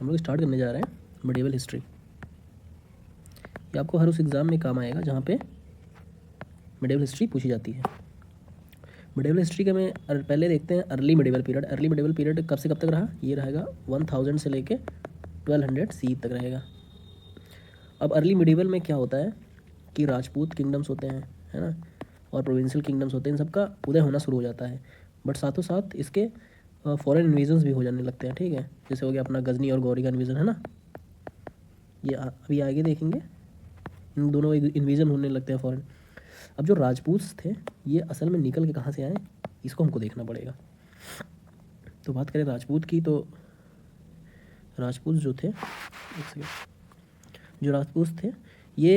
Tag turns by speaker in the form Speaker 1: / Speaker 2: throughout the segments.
Speaker 1: हम लोग स्टार्ट करने जा रहे हैं मिडिवल हिस्ट्री। ये आपको हर उस एग्ज़ाम में काम आएगा जहाँ पे मिडिवल हिस्ट्री पूछी जाती है। मिडिवल हिस्ट्री का में पहले देखते हैं early medieval period. Early medieval period कब से कब तक रहा? ये रहेगा 1000 से लेके 1200 सी तक रहेगा। अब अर्ली मिडिवल में क्या होता है कि राजपूत किंगडम्स होते हैं, है ना, और प्रोविंशियल किंगडम्स होते हैं, इन सबका उदय होना शुरू हो जाता है। बट साथों साथ इसके फॉरेन इन्वेजन्स भी हो जाने लगते हैं, ठीक है। जैसे हो गया अपना गजनी और गौरी का इन्वेजन, है ना, ये अभी आगे देखेंगे। इन दोनों इन्वेजन होने लगते हैं फॉरेन। अब जो राजपूत थे ये असल में निकल के कहाँ से आए, इसको हमको देखना पड़ेगा। तो बात करें राजपूत की, तो राजपूत जो थे, एक सेकेंड, जो राजपूत थे ये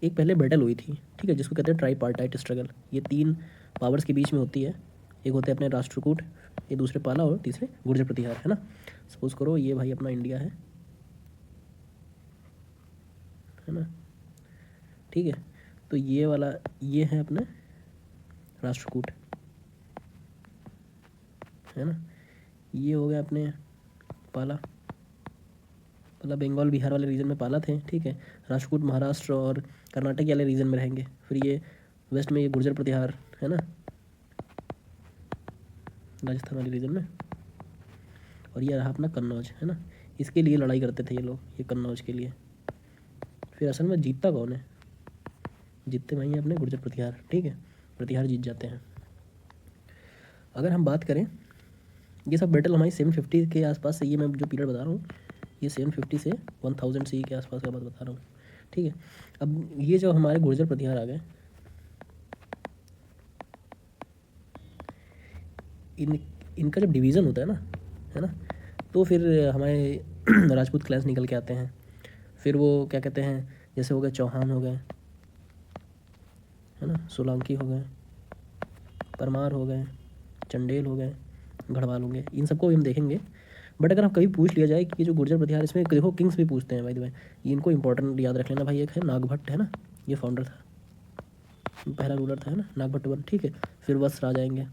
Speaker 1: एक पहले बैटल हुई थी, ठीक है, जिसको कहते हैं ट्राईपार्टाइट स्ट्रगल। ये 3 पावर्स के बीच में होती है। एक होते हैं अपने राष्ट्रकूट, ये दूसरे पाला और तीसरे गुर्जर प्रतिहार, है ना। सपोज करो ये भाई अपना इंडिया है ना, ठीक है। तो ये वाला ये है अपने राष्ट्रकूट, है ना। ये हो गया अपने पाला। पाला बंगाल बिहार वाले रीजन में पाला थे, ठीक है। राष्ट्रकूट महाराष्ट्र और कर्नाटक वाले रीजन में रहेंगे। फिर ये वेस्ट में ये गुर्जर प्रतिहार, है ना, राजस्थान वाले रीजन में। और ये रहा अपना कन्नौज, है ना। इसके लिए लड़ाई करते थे ये लोग, ये कन्नौज के लिए। फिर असल में जीतता कौन है? जीतते वहीं अपने गुर्जर प्रतिहार, ठीक है, प्रतिहार जीत जाते हैं। अगर हम बात करें, ये सब बैटल हमारी 750 के आसपास से, ये मैं जो पीरियड बता रहा हूँ ये 750 से 1000 सी के आसपास का बात बता रहा हूँ, ठीक है। अब ये जो हमारे गुर्जर प्रतिहार आ गए, इनका जब डिवीज़न होता है ना, तो फिर हमारे राजपूत क्लैंस निकल के आते हैं। फिर वो क्या कहते हैं, जैसे हो गए चौहान हो गए, है ना, सोलंकी हो गए, परमार हो गए, चंडेल हो गए, गढ़वाल होंगे, इन सबको भी हम देखेंगे। बट अगर हम कभी पूछ लिया जाए कि ये जो गुर्जर प्रतिहार, इसमें देखो किंग्स भी पूछते हैं भाई भाई, ये इनको इंपॉर्टेंट याद रख लेना भाई। एक है नागभट्ट, है ना, ये फाउंडर था, पहला रूलर था, है ना, नागभट्ट वन, ठीक है। फिर वत्स राज आएंगे,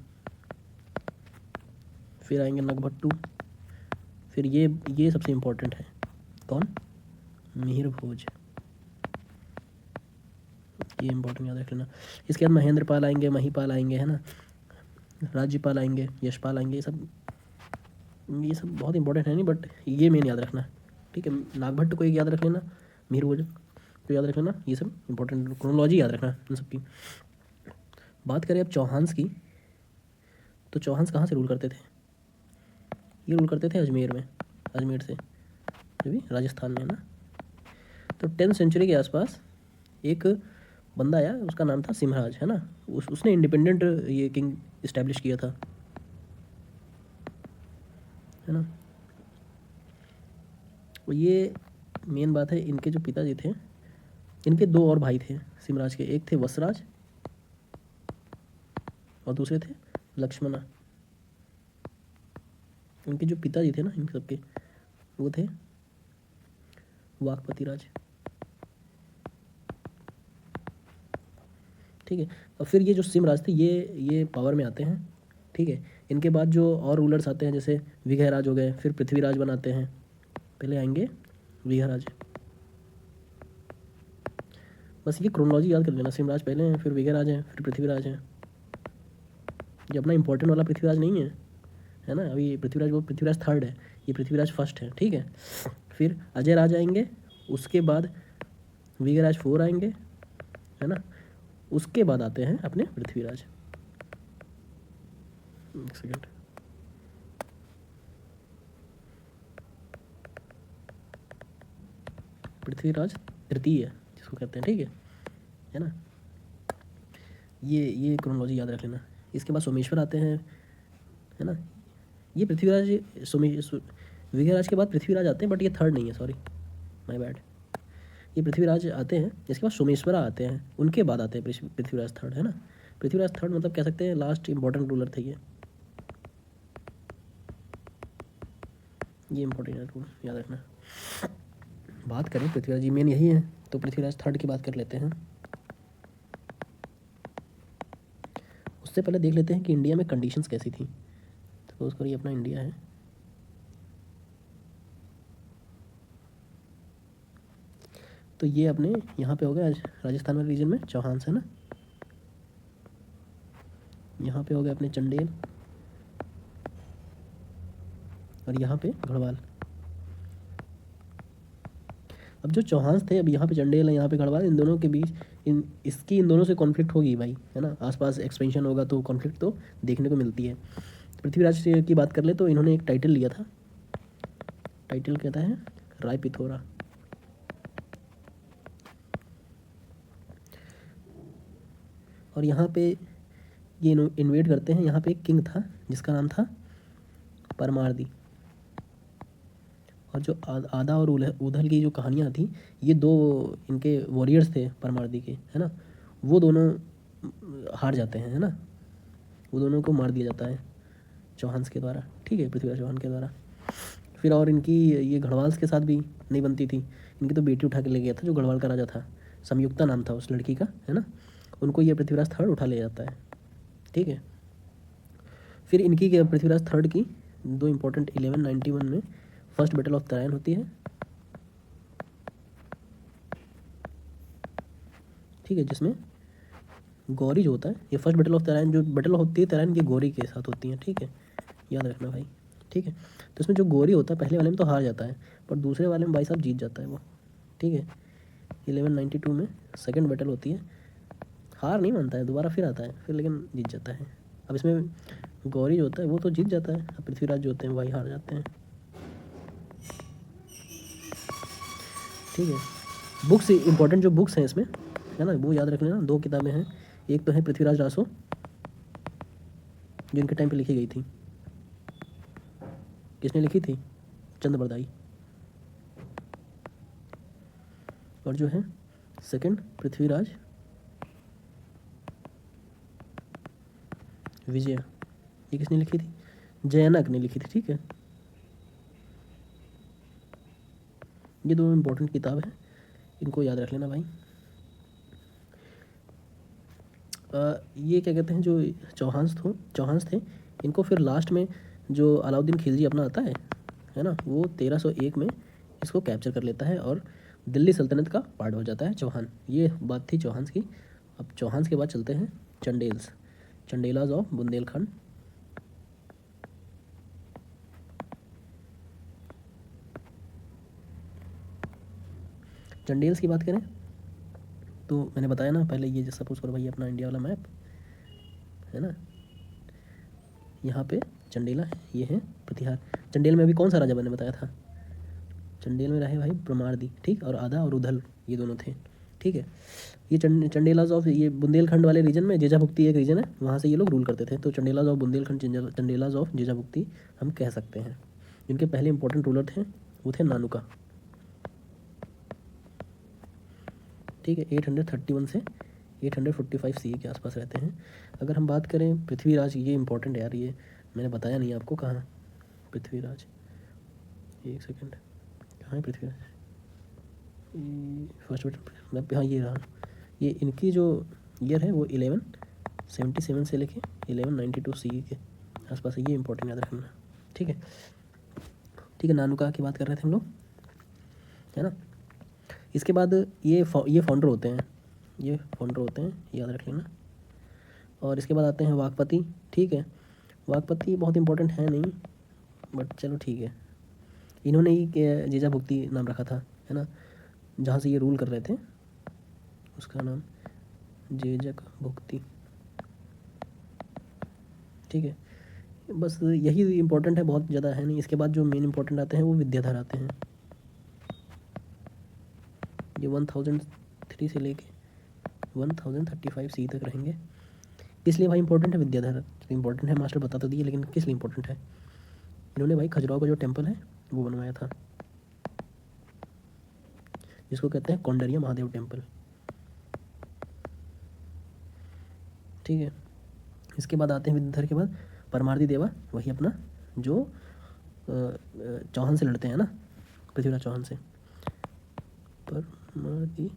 Speaker 1: फिर आएंगे नागभट्टू, फिर ये सबसे इम्पोर्टेंट है, कौन? मिहिर भोज, ये इंपॉर्टेंट याद रख लेना। इसके बाद महेंद्र पाल आएंगे, महीपाल आएंगे, है ना, राज्यपाल आएंगे, यशपाल आएंगे। ये सब बहुत इंपॉर्टेंट है नहीं, बट ये मेन याद रखना, ठीक है। नागभट्ट को एक याद रख लेना, मिहिर भोज को याद रख लेना, ये सब इंपॉर्टेंट क्रोनोलॉजी याद रखना इन सबकी। बात करें अब चौहान्स की, तो चौहान्स कहाँ से रूल करते थे? ये रूल करते थे अजमेर में, अजमेर से, जो भी राजस्थान में है ना। तो 10th सेंचुरी के आसपास एक बंदा आया, उसका नाम था सिमराज, है ना। उसने इंडिपेंडेंट ये किंग इस्टेब्लिश किया था, है ना। और ये मेन बात है, इनके जो पिताजी थे, इनके 2 और भाई थे सिमराज के। एक थे वसराज और दूसरे थे लक्ष्मणा। इनके जो पिताजी थे ना इन सबके, वो थे वाकपति राज, ठीक है। और फिर ये जो सिमराज थे ये पावर में आते हैं, ठीक है। इनके बाद जो और रूलर्स आते हैं, जैसे विघयराज हो गए, फिर पृथ्वीराज बनाते हैं। पहले आएंगे विघयराज, बस ये क्रोनोलॉजी याद कर लेना। सिमराज पहले हैं, फिर विघयराज हैं, फिर पृथ्वीराज हैं। ये अपना इंपॉर्टेंट वाला पृथ्वीराज नहीं है ना। अभी पृथ्वीराज, वो पृथ्वीराज 3rd है, ये पृथ्वीराज 1st है, ठीक है। फिर अजय राज आएंगे, उसके बाद विघयराज 4 आएंगे, है ना। उसके बाद आते हैं अपने पृथ्वीराज। एक सेकेंड, पृथ्वीराज 3rd जिसको कहते हैं, ठीक है ना। ये क्रोनोलॉजी याद रख लेना। इसके बाद सोमेश्वर आते हैं, है ना। ये पृथ्वीराज विघयराज के बाद पृथ्वीराज आते हैं, बट ये 3rd नहीं है, सॉरी माय बैड। ये पृथ्वीराज आते हैं, इसके बाद सोमेश्वरा आते हैं, उनके बाद आते हैं पृथ्वीराज 3rd, है ना। पृथ्वीराज 3rd मतलब कह सकते हैं लास्ट इंपॉर्टेंट रूलर थे ये इंपॉर्टेंट रूल याद रखना। बात करें पृथ्वीराज जी मेन यही है, तो पृथ्वीराज 3rd की बात कर लेते हैं। उससे पहले देख लेते हैं कि इंडिया में कंडीशंस कैसी थी। सपोज करिए अपना इंडिया है, तो ये अपने यहाँ पे हो गया राजस्थान वाले रीजन में चौहान है ना, यहाँ पे हो गए अपने चंडेल, और यहाँ पे गढ़वाल। अब जो चौहान थे, अब यहाँ पे चंडेल है, यहाँ पे गढ़वाल, इन दोनों के बीच इन दोनों से कॉन्फ्लिक्ट होगी भाई, है ना, आसपास एक्सपेंशन होगा तो कॉन्फ्लिक्ट तो देखने को मिलती है। पृथ्वीराज की बात कर ले तो इन्होंने एक टाइटल लिया था, टाइटल कहता है राय पिथौरा। और यहाँ पे ये इन्वेट करते हैं, यहाँ पे एक किंग था जिसका नाम था परमार्दी। और जो आदा और उधल की जो कहानियाँ थी, ये दो इनके वॉरियर्स थे परमार्दी के, है ना, वो दोनों हार जाते हैं, है ना, वो दोनों को मार दिया जाता है चौहान के द्वारा, ठीक है, पृथ्वीराज चौहान के द्वारा। फिर और इनकी ये गढ़वाल के साथ भी नहीं बनती थी, इनकी तो बेटी उठा के ले गया था जो गढ़वाल का राजा था, संयुक्ता नाम था उस लड़की का, है ना, उनको ये पृथ्वीराज थर्ड उठा ले जाता है, ठीक है। फिर इनकी पृथ्वीराज थर्ड की दो इंपॉर्टेंट 1191 में फर्स्ट बैटल ऑफ तराइन होती है, ठीक है, जिसमें गौरी जो होता है, ये फर्स्ट बैटल ऑफ तराइन जो बैटल होती है तराइन की गौरी के साथ होती है, ठीक है, याद रखना भाई, ठीक है। तो इसमें जो गौरी होता है पहले वाले में तो हार जाता है, पर दूसरे वाले में भाई साहब जीत जाता है वो, ठीक है। 1192 में सेकंड बैटल होती है, हार नहीं मानता है, दोबारा फिर आता है फिर, लेकिन जीत जाता है। अब इसमें गौरी जो होता है वो तो जीत जाता है, अब पृथ्वीराज जो होते हैं भाई हार जाते हैं, ठीक है। बुक्स इंपॉर्टेंट जो बुक्स हैं इसमें, है ना, वो याद रख लेना, दो किताबें हैं, एक तो है पृथ्वीराज रासो जो इनके टाइम पे लिखी गई थी, किसने लिखी थी, चंद्रबरदाई। और जो है सेकंड पृथ्वीराज विजय, ये किसने लिखी थी, जयनक ने लिखी थी, ठीक है। ये दो इम्पोर्टेंट किताब है, इनको याद रख लेना भाई। ये क्या कहते हैं, जो चौहान्स थे, इनको फिर लास्ट में जो अलाउद्दीन खिलजी अपना आता है ना, वो 1301 में इसको कैप्चर कर लेता है और दिल्ली सल्तनत का पार्ट हो जाता है चौहान। ये बात थी चौहान्स की। अब चौहान्स के बाद चलते हैं चंडेलाज ऑफ बुंदेलखंड। चंडेल्स की बात करें तो मैंने बताया ना पहले, ये जैसा सपोज करो भाई अपना इंडिया वाला मैप है ना, यहाँ पे चंडेला है, ये है प्रतिहार। चंडेल में अभी कौन सा राजा मैंने बताया था, चंडेल में रहे भाई प्रमारदी, ठीक, और आधा और उधल ये दोनों थे, ठीक है। ये चंडेलाज ऑफ ये बुंदेलखंड वाले रीजन में जेजाभुक्ती एक रीजन है, वहाँ से ये लोग रूल करते थे, तो चंडेलाज ऑफ बुंदेलखंड, चंडेलाज ऑफ जेजाभुक्ती हम कह सकते हैं। जिनके पहले इंपॉर्टेंट रूलर थे वो थे नानुका, ठीक है, 831 से 845 सी के आसपास रहते हैं। अगर हम बात करें पृथ्वीराज, ये इंपॉर्टेंट है यार, ये मैंने बताया नहीं आपको, कहाँ पृथ्वीराज, एक सेकंड, कहाँ है पृथ्वीराज, फर्स्ट बैटल, हाँ ये रहा, ये इनकी जो ईयर है वो 1177 से लेके 1192 सी के आसपास है, ये इंपॉर्टेंट याद रखना, ठीक है, ठीक है। नानुका की बात कर रहे थे हम लोग, है ना। इसके बाद ये फाउंडर होते हैं, याद रख लेना। और इसके बाद आते हैं वाघपति, ठीक है। वाघपति बहुत इंपॉर्टेंट है नहीं, बट चलो ठीक है, इन्होंने ही जेजाभुक्ती नाम रखा था, है ना, जहाँ से ये रूल कर रहे थे, उसका नाम जेजक-भुक्ती, ठीक है। बस यही इंपॉर्टेंट है, बहुत ज़्यादा है नहीं। इसके बाद जो मेन इंपॉर्टेंट आते हैं वो विद्याधर आते हैं, ये 1003 से लेके 1035 सी तक रहेंगे। इसलिए भाई इंपॉर्टेंट है विद्याधर, इंपॉर्टेंट है, मास्टर बता तो दिए, लेकिन किस लिए इंपॉर्टेंट है, इन्होंने भाई खजुराहो का जो टेम्पल है वो बनवाया था, जिसको कहते हैं कौंडरिया महादेव टेम्पल, ठीक है। इसके बाद आते हैं विद्याधर के बाद परमार्दी देवा, वही अपना जो चौहान से लड़ते हैं ना, पृथ्वीराज चौहान से, परमार्दी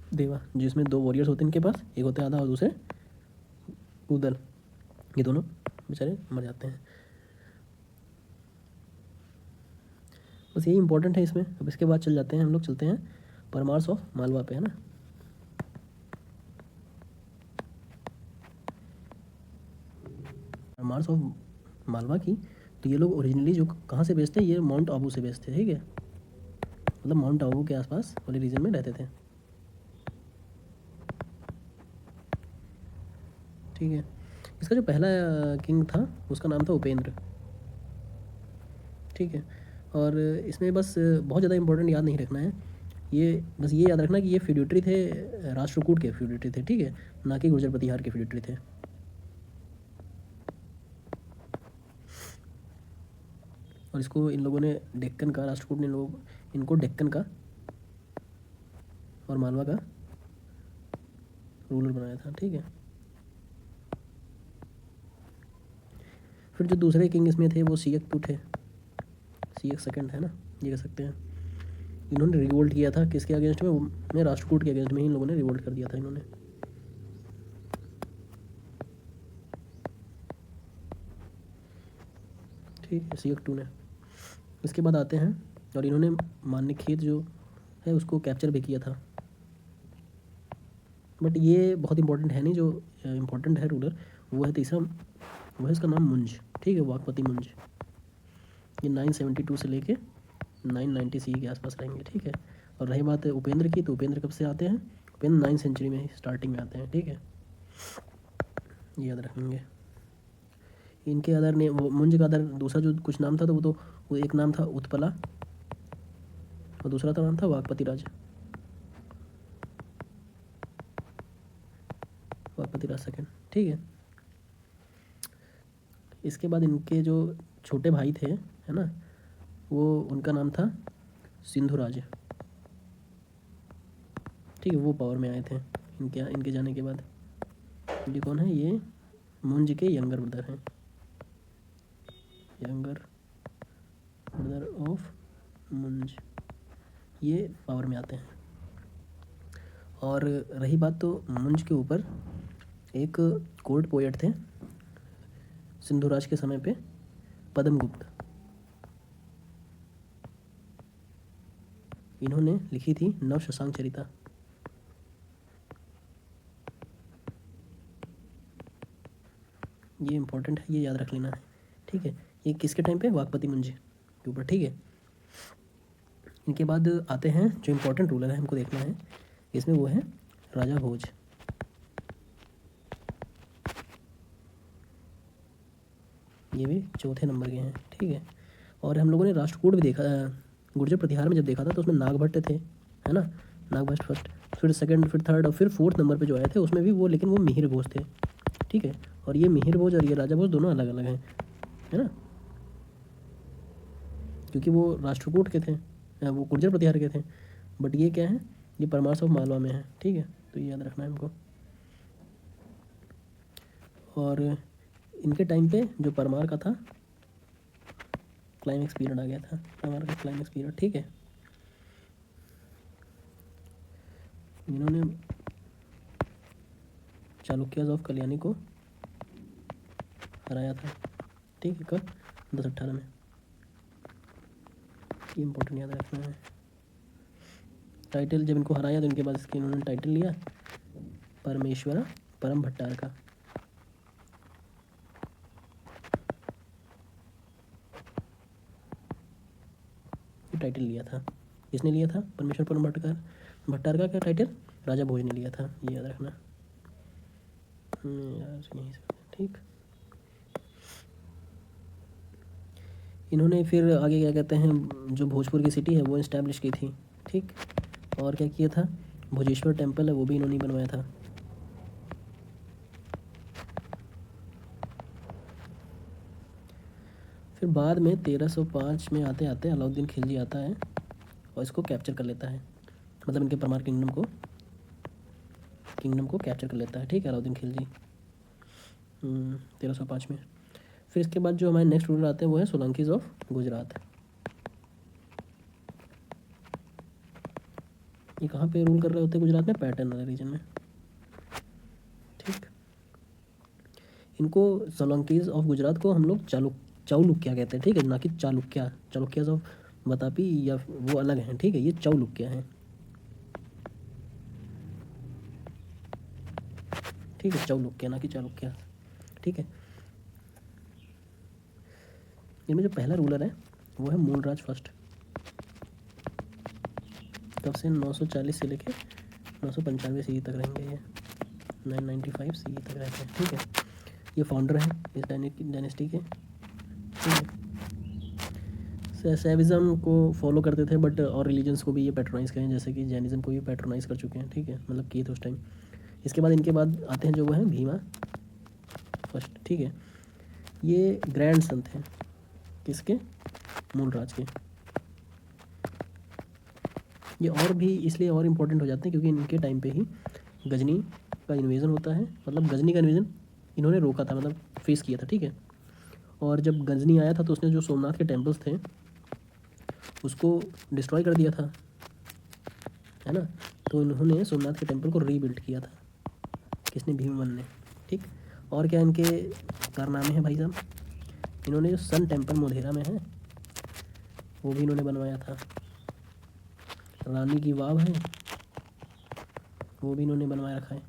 Speaker 1: देवा, जिसमें दो वॉरियर्स होते हैं इनके पास, एक होते हैं आधा और दूसरे उदल, ये दोनों बेचारे मर जाते हैं। बस यही इंपॉर्टेंट है इसमें। अब इसके बाद चल जाते हैं हम लोग, चलते हैं परमार्स ऑफ मालवा पे, है ना। परमार्स ऑफ मालवा की, तो ये लोग ओरिजिनली जो कहाँ से बेस्ड थे, ये माउंट आबू से बेस्ड थे, ठीक है, मतलब माउंट आबू के आसपास वाले रीजन में रहते थे, ठीक है। इसका जो पहला किंग था उसका नाम था उपेंद्र, ठीक है। और इसमें बस बहुत ज़्यादा इंपॉर्टेंट याद नहीं रखना है, ये बस ये याद रखना कि ये फ्यूडिटरी थे, राष्ट्रकूट के फ्यूडिटरी थे, ठीक है, ना कि गुर्जर प्रतिहार के फ्यूडिटरी थे। और इसको इन लोगों ने डेक्कन का, राष्ट्रकूट ने इनको डेक्कन का और मालवा का रूलर बनाया था, ठीक है। फिर जो दूसरे किंग इसमें थे वो सीयक टू थे, सीयक सेकंड, है ना, ये कह सकते हैं। इन्होंने रिवोल्ट किया था किसके अगेंस्ट में राष्ट्रकूट के अगेंस्ट में इन लोगों ने रिवोल्ट कर दिया था इन्होंने, ठीक है, सीयक टू ने। इसके बाद आते हैं और इन्होंने मान्यखेत जो है उसको कैप्चर भी किया था, बट ये बहुत इंपॉर्टेंट है नहीं। जो इम्पोर्टेंट है रूलर वो है तीसरा, वो है इसका नाम मुंज, ठीक है, वाकपति मुंज। ये 972 से लेके 990 सी के आसपास रहेंगे, ठीक है। और रही बात है उपेंद्र की, तो उपेंद्र कब से आते हैं, उपेंद्र 9वीं सेंचुरी में स्टार्टिंग में आते हैं, ठीक है, ये याद रखेंगे। इनके अदर ने वो मुंज का अदर दूसरा जो कुछ नाम था, तो वो एक नाम था उत्पला और दूसरा का नाम था वाकपति राज, वाकपति राज सेकंड, ठीक है। इसके बाद इनके जो छोटे भाई थे, है ना, वो उनका नाम था सिंधुराज, ठीक है, वो पावर में आए थे इनके जाने के बाद। ये कौन है, ये मुंज के यंगर ब्रदर हैं, यंगर ब्रदर ऑफ मुंज, ये पावर में आते हैं। और रही बात तो मुंज के ऊपर एक कोर्ट पोएट थे सिंधुराज के समय पे, पद्मगुप्त, इन्होंने लिखी थी नव शशांक चरिता, ये इंपॉर्टेंट है, ये याद रख लेना है, ठीक है। ये किसके टाइम पे, वाकपति मुंज के ऊपर, ठीक है। इनके बाद आते हैं जो इम्पोर्टेंट रूलर है हमको देखना है, इसमें वो है राजा भोज, ये भी चौथे नंबर के हैं, ठीक है। और हम लोगों ने राष्ट्रकूट भी देखा, गुर्जर प्रतिहार में जब देखा था तो उसमें नागभट्ट थे, है ना, नागभट्ट फर्स्ट, फिर सेकंड, फिर थर्ड और फिर फोर्थ नंबर पे जो आए थे उसमें भी वो, लेकिन वो मिहिर भोज थे, ठीक है। और ये मिहिर भोज और ये राजा भोज दोनों अलग अलग हैं, है ना, क्योंकि वो राष्ट्रकूट के थे, वो गुर्जर प्रतिहार के थे, बट ये क्या है, ये परमार्स ऑफ मालवा में है, ठीक है, तो ये याद रखना है हमको। और इनके टाइम पे जो परमार का था क्लाइमेक्स पीरियड आ गया था, परमार का क्लाइमेक्स पीरियड, ठीक है। इन्होंने चालुक्याज ऑफ कल्याणी को हराया था, ठीक है, कब, 1018 में, ये इंपॉर्टेंट याद रखना है। टाइटल जब इनको हराया तो इनके बाद इसके इन्होंने टाइटल लिया परमेश्वरा परम भट्टार का, टाइटल लिया था, किसने लिया था, परमेश्वर परम भट्टार का क्या टाइटल, राजा भोज ने लिया था, ये याद रखना यार, यही ठीक। इन्होंने फिर आगे क्या कहते हैं, जो भोजपुर की सिटी है वो इस्टेब्लिश की थी, ठीक। और क्या किया था, भोजेश्वर टेम्पल है वो भी इन्होंने बनवाया था। फिर बाद में 1305 में आते आते अलाउद्दीन खिलजी आता है और इसको कैप्चर कर लेता है, मतलब इनके परमार किंगडम को कैप्चर कर लेता है, ठीक है, अलाउद्दीन खिलजी 1305 में। फिर इसके बाद जो हमारे नेक्स्ट रूलर आते हैं वो है सोलंकीज ऑफ गुजरात। ये कहाँ पे रूल कर रहे होते हैं, गुजरात में, पैटर्न वाले रीजन में, ठीक। इनको सोलंकीज ऑफ गुजरात को हम लोग चालुक्या कहते हैं, ठीक है, ना कि चालुक्याज ऑफ बतापी या वो अलग हैं, ठीक है। ये चालुक्य हैं, ठीक है, चालुक्य ना कि चालुक्य, ठीक है। इनमें जो पहला रूलर है वो है मूलराज फर्स्ट, तब से 940 से लेके 995 सी तक रहेंगे, ये 995 सी तक रहते हैं, ठीक है। ये फाउंडर हैं इस डायनेस्टी के, ठीक है। सैविज्म को फॉलो करते थे, बट और रिलीजन्स को भी ये पैट्रोनाइज करें, जैसे कि जैनिज्म को भी पैट्रोनाइज कर चुके हैं, ठीक है, मतलब किए थे उस टाइम। इसके बाद इनके बाद आते हैं जो वो हैं भीमा फर्स्ट, ठीक है। ये ग्रैंड सन थे किसके, मूलराज के। ये और भी इसलिए और इम्पोर्टेंट हो जाते हैं क्योंकि इनके टाइम पे ही गजनी का इन्वेजन होता है, मतलब गजनी का इन्वेजन इन्होंने रोका था, मतलब फेस किया था, ठीक है। और जब गजनी आया था तो उसने जो सोमनाथ के टेम्पल्स थे उसको डिस्ट्रॉय कर दिया था, है ना। तो इन्होंने सोमनाथ के टेम्पल को रीबिल्ड किया था, किसने, भीमवन ने, ठीक। और क्या इनके कारनामे हैं भाई साहब, इन्होंने जो सन टेम्पल मोढेरा में है वो भी इन्होंने बनवाया था। रानी की वाव है वो भी इन्होंने बनवाया रखा है,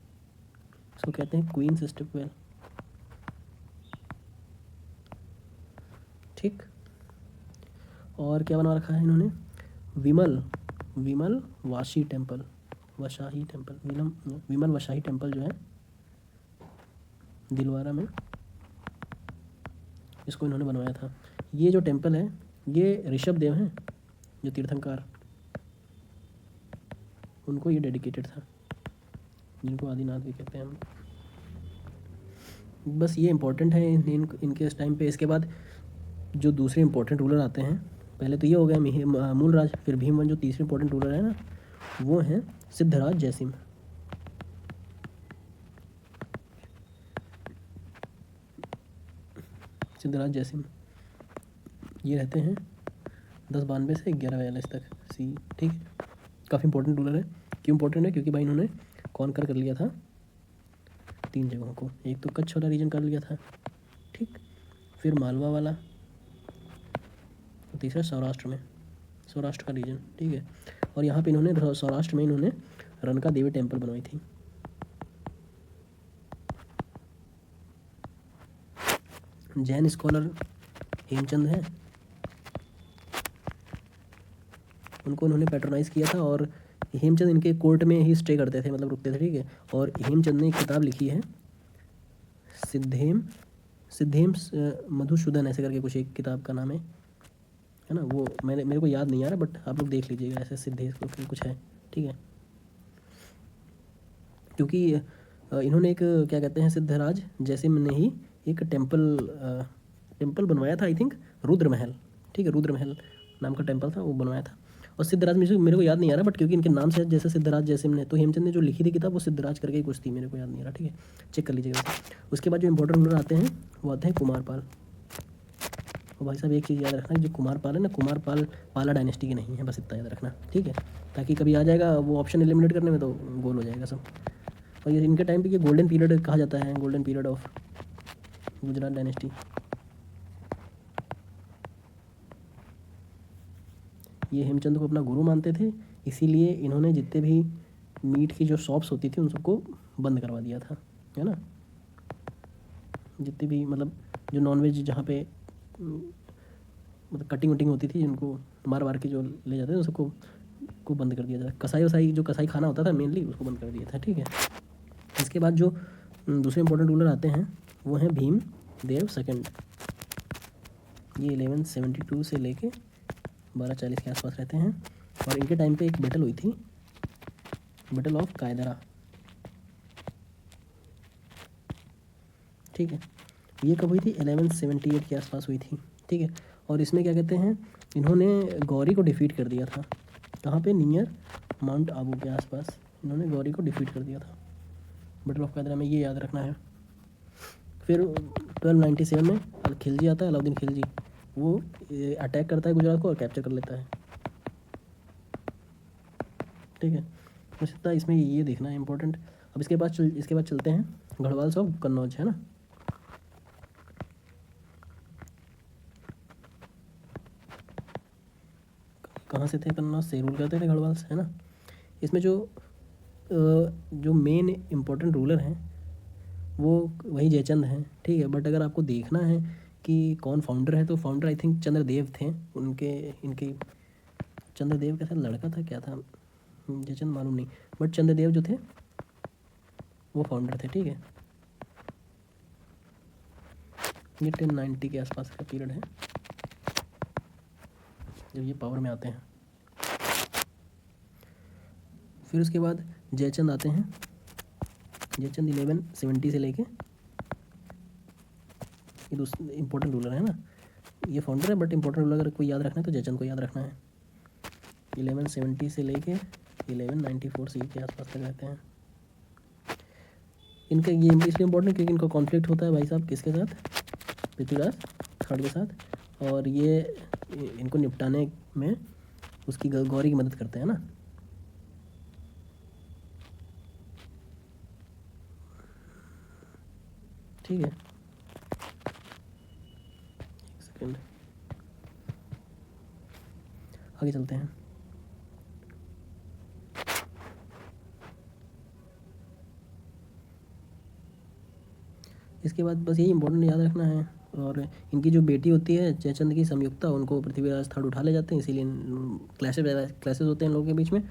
Speaker 1: इसको कहते हैं क्वींस स्टेपवेल, ठीक। और क्या बनवा रखा है इन्होंने, विमल वाशी टेम्पल, वशाही टेम्पल, विमल वशाही टेम्पल जो है दिलवारा में, इसको इन्होंने बनवाया था। ये जो टेम्पल है ये ऋषभ देव हैं जो तीर्थंकर, उनको ये डेडिकेटेड था, जिनको आदिनाथ भी कहते हैं हम। बस ये इम्पोर्टेंट है इनके इस टाइम पे। इसके बाद जो दूसरे इंपॉर्टेंट रूलर आते हैं, पहले तो ये हो गया मूलराज, फिर भीमवन जो तीसरे इंपॉर्टेंट रूलर है ना वो हैं सिद्धराज जयसिंह। सिद्धराज जयसिंह ये रहते हैं 1092 से 1142 तक सी, ठीक है। काफ़ी इंपॉर्टेंट रूलर है। क्यों इंपॉर्टेंट है, क्योंकि भाई इन्होंने कॉन्कर कर लिया था 3 जगहों को, एक तो कच्छ वाला रीजन कर लिया था, ठीक, फिर मालवा वाला, और तीसरा सौराष्ट्र का रीजन, ठीक है। और यहाँ पे इन्होंने सौराष्ट्र में इन्होंने रनका देवी टेम्पल बनवाई थी। जैन स्कॉलर हेमचंद हैं, उनको उन्होंने पैट्रोनाइज किया था, और हेमचंद इनके कोर्ट में ही स्टे करते थे, मतलब रुकते थे, ठीक है। और हेमचंद ने एक किताब लिखी है सिद्धेम मधुसूदन ऐसे करके कुछ एक किताब का नाम है ना। वो मेरे को याद नहीं आ रहा, बट आप लोग देख लीजिएगा, ऐसे सिद्धेश कुछ है, ठीक है। क्योंकि इन्होंने एक क्या कहते हैं, सिद्धराज जयसिंह ने ही एक टेम्पल बनवाया था, आई थिंक रुद्र महल, ठीक है, रुद्र महल नाम का टेम्पल था, वो बनवाया था। और सिद्धराज मेरे को याद नहीं आ रहा, बट क्योंकि इनके नाम से जैसे सिद्धराज जयसिंह ने, तो हेमचंद ने जो लिखी थी किताब वो सिद्धराज करके ही कुछ थी, मेरे को याद नहीं आ रहा, ठीक है, चेक कर लीजिएगा। उसके बाद जो इंपॉर्टेंट रूलर आते हैं वो आते हैं कुमारपाल। और भाई साहब एक चीज़ याद रखना, जो कुमारपाल है ना, कुमारपाल पाला डायनेस्टी के नहीं है, बस इतना याद रखना, ठीक है, ताकि कभी आ जाएगा वो ऑप्शन एलिमिनेट करने में तो गोल हो जाएगा सब। और ये इनके टाइम पे ये गोल्डन पीरियड कहा जाता है, golden period of Gujarat dynasty. ये हेमचंद को अपना गुरु मानते थे, इसीलिए इन्होंने जितने भी मीट की जो शॉप्स होती थी उन सबको बंद करवा दिया था, है ना। जितने भी मतलब जो नॉनवेज जहाँ पे मतलब कटिंग वटिंग होती थी, जिनको मार के जो ले जाते थे उन सबको को बंद कर दिया था। कसाई जो कसाई खाना होता था मेनली उसको बंद कर दिया था, ठीक है। इसके बाद जो दूसरे इंपॉर्टेंट रूलर आते हैं वो हैं भीम देव सेकंड। ये 1172 से लेके 1240 के आसपास रहते हैं। और इनके टाइम पे एक बैटल हुई थी, बैटल ऑफ कायदरा, ठीक है। ये कब हुई थी, 1178 के आसपास हुई थी, ठीक है। और इसमें क्या कहते हैं, इन्होंने गौरी को डिफीट कर दिया था, कहाँ पे, नियर माउंट आबू के आसपास इन्होंने गौरी को डिफीट कर दिया था बैटल ऑफ कायदरा में, ये याद रखना है। फिर 1297 में खिलजी आता है, अलाउद्दीन खिलजी, वो अटैक करता है गुजरात को और कैप्चर कर लेता है, ठीक है। बस इतना इसमें ये देखना है इंपॉर्टेंट। अब इसके बाद चलते हैं गढ़वाल ऑफ कन्नौज, है ना। कहाँ से थे? कन्नौज से रूल करते थे गढ़वाल से, है ना। इसमें जो मेन इम्पोर्टेंट रूलर हैं वो वही जयचंद हैं, ठीक है। बट अगर आपको देखना है कि कौन फाउंडर है, तो फाउंडर आई थिंक चंद्रदेव थे। इनके चंद्रदेव का शायद लड़का था, क्या था, जयचंद मालूम नहीं, बट चंद्रदेव जो थे वो फाउंडर थे, ठीक है। ये 1090 के आसपास का पीरियड है जब ये पावर में आते हैं। फिर उसके बाद जयचंद आते हैं। जयचंद 1170 से लेके, ये दूसरे इंपॉर्टेंट रूलर है ना, ये फाउंडर है बट इंपॉर्टेंट रूलर अगर कोई याद रखना है तो जयचंद को याद रखना है। 1170 से लेके 1194 सी के आसपास तक रहते हैं। इनका ये इसलिए इम्पोर्टेंट क्योंकि इनका कॉन्फ्लिक्ट होता है भाई साहब किसके साथ? पृथ्वीराज खड़ के साथ, और ये इनको निपटाने में उसकी गौरी की मदद करते हैं ना। ठीक है, एक सेकेंड आगे चलते हैं। इसके बाद बस यही इंपॉर्टेंट याद रखना है। और इनकी जो बेटी होती है जयचंद की, संयुक्ता, उनको पृथ्वीराज थर्ड उठा ले जाते हैं, इसीलिए क्लैशेस होते हैं लोगों के बीच में।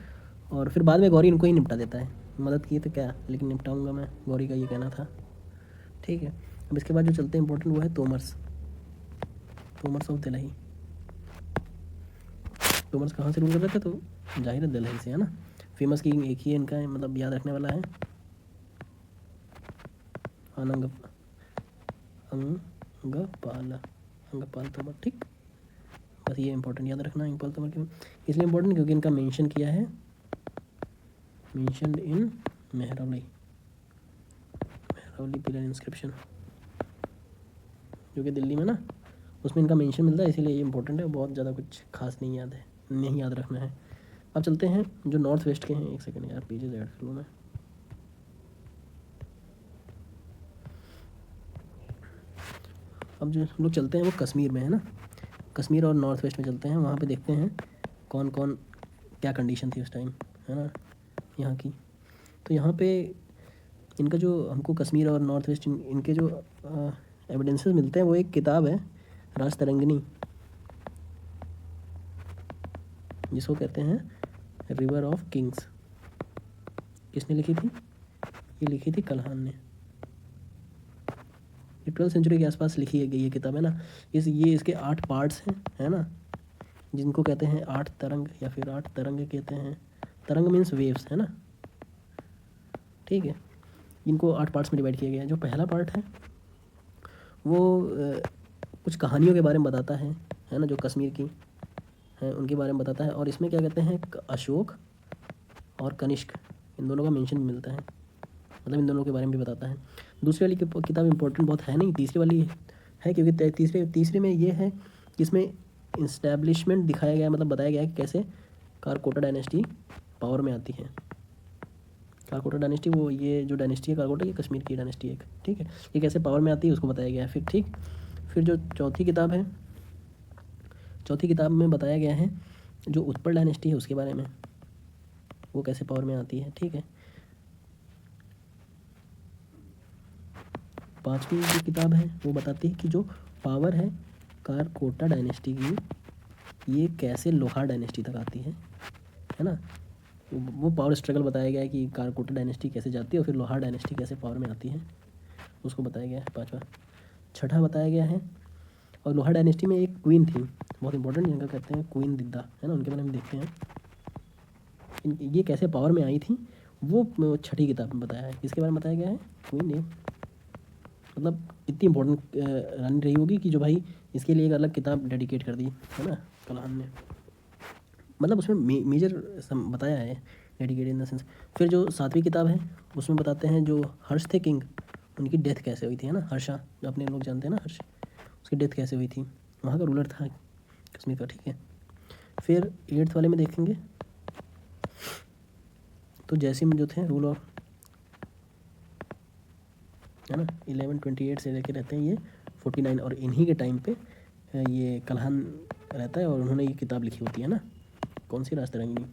Speaker 1: और फिर बाद में गौरी इनको ही निपटा देता है। मदद की तो क्या, लेकिन निपटाऊंगा मैं, गौरी का ये कहना था, ठीक है। अब इसके बाद जो चलते हैं इंपॉर्टेंट वो है तोमर्स ऑफ दिल्ली। तोमर्स कहाँ से रूल कर रहे थे? तो जाहिर है दिल्ली से, है ना। फेमस की एक ही इनका है, मतलब याद रखने वाला है, अंगपाल तोमर, ठीक। बस ये इंपॉर्टेंट याद रखना अंगपाल तोमर के, इसलिए इंपॉर्टेंट क्योंकि इनका मेंशन किया है, mentioned in Mehrauli pillar inscription, जो कि दिल्ली में ना, उसमें इनका मेंशन मिलता है, इसीलिए ये इंपॉर्टेंट है। बहुत ज़्यादा कुछ खास नहीं याद रखना है। अब चलते हैं जो नॉर्थ वेस्ट के हैं। एक सेकंड यार, पेजेस ऐड कर लूँ मैं। अब जो हम लोग चलते हैं वो कश्मीर में है ना, कश्मीर और नॉर्थ वेस्ट में चलते हैं। वहाँ पे देखते हैं कौन कौन क्या कंडीशन थी उस टाइम, है ना, यहाँ की। तो यहाँ पे इनका जो हमको कश्मीर और नॉर्थ वेस्ट इनके जो एविडेंसेस मिलते हैं, वो एक किताब है राजतरंगिणी, जिसको कहते हैं रिवर ऑफ किंग्स। किसने लिखी थी? ये लिखी थी कल्हान ने। ये 12वीं सेंचुरी के आसपास लिखी गई ये किताब, है ना। ये इसके 8 पार्ट्स हैं, है ना, जिनको कहते हैं 8 तरंग या फिर 8 तरंग कहते हैं। तरंग मीन्स वेव्स, है ना, ठीक है। इनको 8 पार्ट्स में डिवाइड किया गया है। जो पहला पार्ट है वो कुछ कहानियों के बारे में बताता है ना, जो कश्मीर की हैं उनके बारे में बताता है। और इसमें क्या कहते हैं, अशोक और कनिष्क, इन दोनों का मेंशन मिलता है, मतलब इन दोनों के बारे में भी बताता है। दूसरी वाली किताब इंपॉर्टेंट बहुत है नहीं, तीसरी वाली है, क्योंकि तीसरे में ये है कि इसमें इस्टेब्लिशमेंट दिखाया गया है, मतलब बताया गया है कि कैसे कारकोटा डायनेस्टी पावर में आती है। कारकोटा डायनेस्टी, वो ये जो डायनेस्टी है कारकोटा, ये कश्मीर की डायनेस्टी है, ठीक है। ये कैसे पावर में आती है उसको बताया गया है। फिर ठीक, फिर जो चौथी किताब में बताया गया है जो उत्पल डायनेस्टी है उसके बारे में, वो कैसे पावर में आती है, ठीक है। पांचवी जो किताब है वो बताती है कि जो पावर है कारकोटा डायनेस्टी की, ये कैसे लोहार डायनेस्टी तक आती है ना। वो पावर स्ट्रगल बताया गया है कि कारकोटा डायनेस्टी कैसे जाती है और फिर लोहार डायनेस्टी कैसे पावर में आती है, उसको बताया गया है पांचवा। छठा बताया गया है, और लोहार डायनेस्टी में एक क्वीन थी बहुत इंपॉर्टेंट, जिनका कहते हैं क्वीन दिद्दा, है ना, उनके बारे में देखते हैं। ये कैसे पावर में आई थी वो छठी किताब में बताया है। इसके बारे में बताया गया है क्वीन ने, मतलब इतनी इंपॉर्टेंट रानी रही होगी कि जो भाई इसके लिए एक अलग किताब डेडिकेट कर दी, है ना, कलाम ने। मतलब उसमें मेजर बताया है, डेडिकेटेड इन द सेंस। फिर जो सातवीं किताब है उसमें बताते हैं जो हर्ष थे किंग, उनकी डेथ कैसे हुई थी, है ना, हर्षा, जो अपने लोग जानते हैं ना हर्ष, उसकी डेथ कैसे हुई थी, वहाँ का रूलर था कश्मीर का, ठीक है। फिर 8th वाले में देखेंगे तो जैसिम जो थे रूल ऑफ, है ना, 1128 से लेके रहते हैं ये 49, और इन्हीं के टाइम पे ये कल्हान रहता है और उन्होंने ये किताब लिखी होती है ना, कौन सी राजतरंगिणी,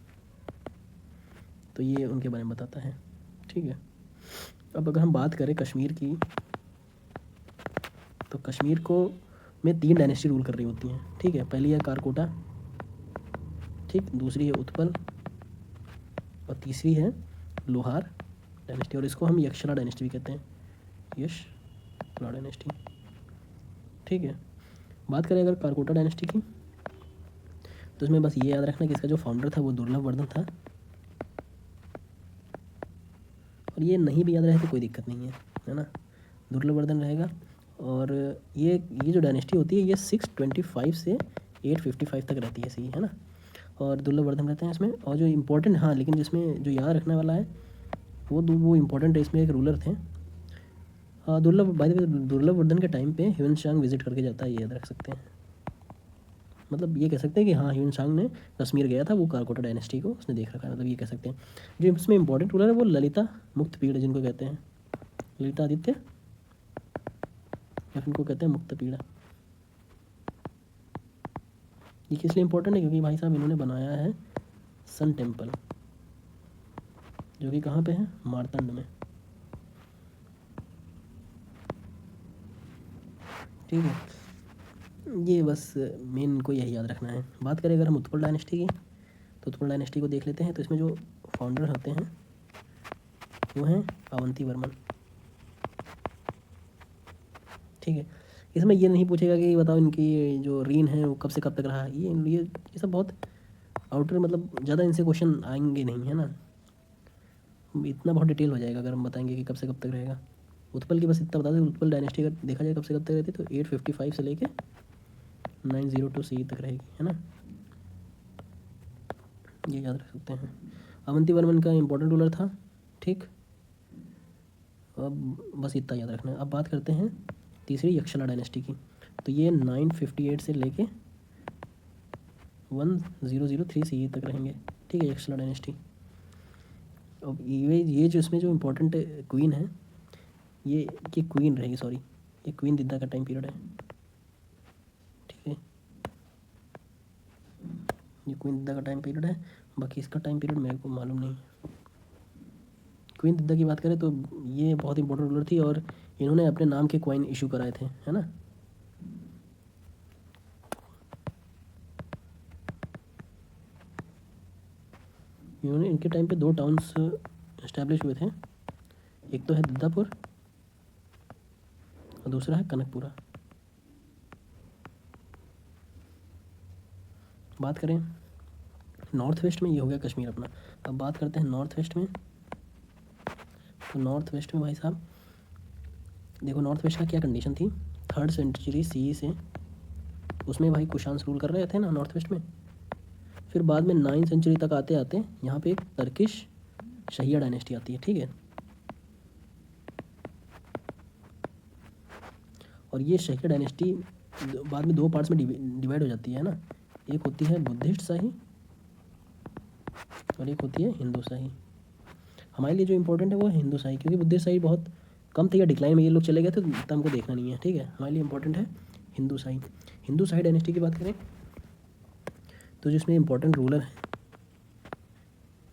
Speaker 1: तो ये उनके बारे में बताता है। ठीक है, अब अगर हम बात करें कश्मीर की, तो कश्मीर को में 3 डायनेस्टी रूल कर रही होती हैं। ठीक है, पहली है कारकोटा, ठीक, दूसरी है उत्पल और तीसरी है लोहार डायनेस्टी, और इसको हम यक्षला डायनेस्टी भी कहते हैं, यक्षला डायनेस्टी। ठीक है, बात करें अगर कारकोटा डायनेस्टी की, तो इसमें बस ये याद रखना कि इसका जो फाउंडर था वो दुर्लभवर्धन था, और ये नहीं भी याद रहे तो कोई दिक्कत नहीं है ना, दुर्लभवर्धन रहेगा। और ये जो डायनेस्टी होती है ये 625 से 855 तक रहती है, सही है ना, और दुर्लभवर्धन रहते हैं इसमें। और जो इम्पोर्टेंट, हाँ लेकिन जिसमें जो याद रखने वाला है वो इम्पोर्टेंट है, इसमें एक रूलर थे दुर्लभवर्धन के टाइम पे ह्यून सांग विजिट करके जाता है, ये याद रख सकते हैं। मतलब ये कह सकते हैं कि हाँ ह्यून सांग ने कश्मीर गया था, वो कारकोटा डायनेस्टी को उसने देख रखा है, मतलब ये कह सकते हैं। जो इसमें इंपॉर्टेंट रूलर है वो ललिता मुक्तपीड़ जिनको कहते हैं, ललिता आदित्य या फिर इनको कहते हैं मुक्तपीड़ा। ये किस लिए इंपॉर्टेंट है, क्योंकि भाई साहब इन्होंने बनाया है सन टेम्पल, जो कि कहाँ पे है, मारतंड में। ठीक है, ये बस मेन को यही याद रखना है। बात करें अगर हम उत्पल डायनेस्टी की, तो उत्पल डायनेस्टी को देख लेते हैं। तो इसमें जो फाउंडर होते हैं वो हैं अवंती वर्मन। ठीक है, इसमें ये नहीं पूछेगा कि बताओ इनकी जो रीन है वो कब से कब तक रहा, ये सब बहुत आउटर, मतलब ज़्यादा इनसे क्वेश्चन आएंगे नहीं, है ना, इतना बहुत डिटेल हो जाएगा अगर हम बताएंगे कि कब से कब तक रहेगा। उत्पल की बस इतना बता दें, उत्पल डायनेस्टी अगर देखा जाए कब से कब तक रहती है, तो 855 से लेके 902 CE तक रहेगी, है ना, ये याद रख सकते हैं। अवंती वर्मन का इंपॉर्टेंट रूलर था। ठीक, अब बस इतना याद रखना है। अब बात करते हैं तीसरी यक्षला डायनेस्टी की, तो ये 958 से लेके 1003 CE तक रहेंगे। ठीक है, यक्षला डायनेस्टी। अब ये जो इसमें जो इम्पोर्टेंट क्वीन है, ये क्वीन रहेगी, सॉरी ये क्वीन दिद्दा का टाइम पीरियड है। ठीक है, ये क्वीन दिद्दा का टाइम पीरियड है, बाकी इसका टाइम पीरियड मेरे को मालूम नहीं है। क्वीन दिद्दा की बात करें तो ये बहुत इंपॉर्टेंट रूलर थी, और इन्होंने अपने नाम के कॉइन इशू कराए थे, है ना। इन्होंने इनके टाइम पे 2 टाउन्स इस्टेब्लिश हुए थे, एक तो है दिद्दापुर और दूसरा है कनकपुरा। बात करें नॉर्थ वेस्ट में, ये हो गया कश्मीर अपना। अब बात करते हैं नॉर्थ वेस्ट में, तो नॉर्थ वेस्ट में भाई साहब देखो, नॉर्थ वेस्ट का क्या कंडीशन थी, 3rd सेंचुरी CE से उसमें भाई कुशान्स रूल कर रहे थे ना नॉर्थ वेस्ट में। फिर बाद में 9th सेंचुरी तक आते आते यहाँ पे एक टर्किश शहिया डायनेस्टी आती है। ठीक है, और ये शहिया डायनेस्टी बाद में 2 पार्ट्स में डिवाइड हो जाती है ना, एक होती है बुद्धिस्ट शाही और एक होती है हिंदू शाही। हमारे लिए जो इम्पोर्टेंट है वो है हिंदू शाही, क्योंकि बुद्धिस्ट शाही बहुत कम थे या डिक्लाइन में ये लोग चले गए थे, तो हमको देखना नहीं है। ठीक है, हमारे लिए इम्पोर्टेंट है हिंदू शाही। हिंदू शाही डायनेस्टी की बात करें तो जिसमें इम्पोर्टेंट रूलर है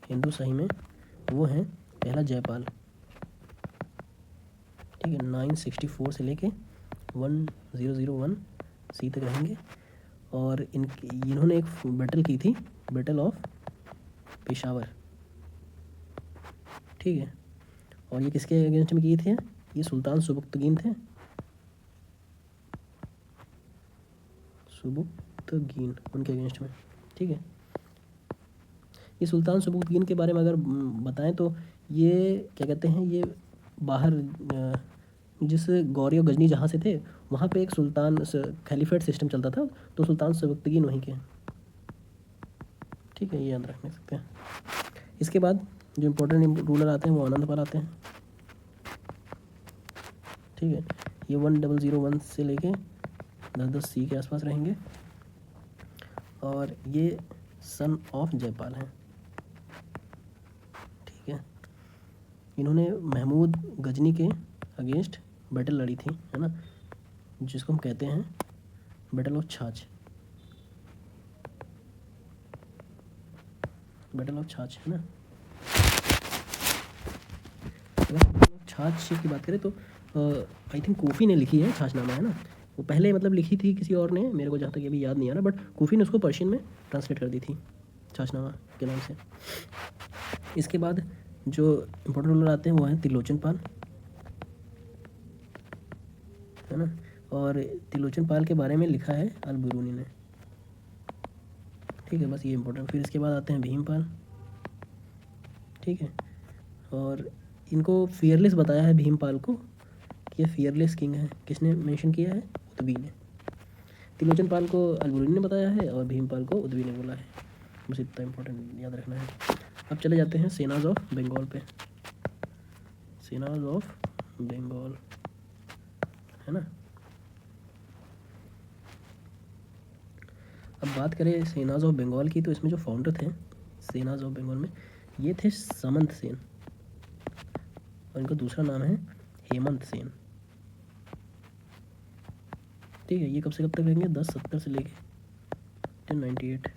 Speaker 1: हिंदू शाही में वो हैं पहला जयपाल। ठीक है, 964 से लेके 1001 CE तक रहेंगे, और इन्होंने एक बैटल की थी, बैटल ऑफ पेशावर। ठीक है, और ये किसके अगेंस्ट में किए थे, ये सुल्तान सुबुक्तगीन थे, सुबुक्तगीन उनके अगेंस्ट में। ठीक है, ये सुल्तान सुबुक्तगीन के बारे में अगर बताएं तो ये क्या कहते हैं, ये बाहर जिस गौरी और गजनी जहाँ से थे वहाँ पे एक सुल्तान खलीफेट सिस्टम चलता था, तो सुल्तान सुबुक्तगीन वहीं के। ठीक है, ये याद रख सकते हैं। इसके बाद जो इम्पोर्टेंट रूलर आते हैं वो आनंदपाल आते हैं। ठीक है, ये 1001 से लेके 1010 CE के आसपास रहेंगे, और ये सन ऑफ जयपाल हैं। ठीक है, इन्होंने महमूद गजनी के अगेंस्ट बैटल लड़ी थी, है ना, जिसको हम कहते हैं बैटल ऑफ छाछ। बैटल ऑफ छाछ, है ना। अगर छाछ की बात करें तो आई थिंक कोफी ने लिखी है छाछनामा, है ना। वो पहले मतलब लिखी थी किसी और ने, मेरे को जहाँ तक अभी याद नहीं आ रहा, बट कोफी ने उसको पर्शियन में ट्रांसलेट कर दी थी छाछनामा के नाम से। इसके बाद जो इम्पोर्टेंट रूलर आते हैं वो हैं त्रिलोचन पाल, है ना। और त्रिलोचन पाल के बारे में लिखा है अल बिरूनी ने, ठीक है, बस ये इम्पोर्टेंट। फिर इसके बाद आते हैं भीमपाल, ठीक है। और इनको फियरलेस बताया है भीमपाल को कि ये फियरलेस किंग है, किसने मेंशन किया है? उदबी ने। त्रिलोचन पाल को अलबुरुनी ने बताया है और भीमपाल को उदबी ने बोला है, बस इतना इंपॉर्टेंट याद रखना है। अब चले जाते हैं सेनाज ऑफ बंगाल पे, सेनाज ऑफ बंगाल, है ना। अब बात करें सेनाज ऑफ बंगाल की, तो इसमें जो फाउंडर थे सेनाज ऑफ बंगाल में, ये थे समंत सेन, और इनका दूसरा नाम है हेमंत सेन, ठीक है। ये कब से कब तक रहेंगे? 1070 से लेके 1098।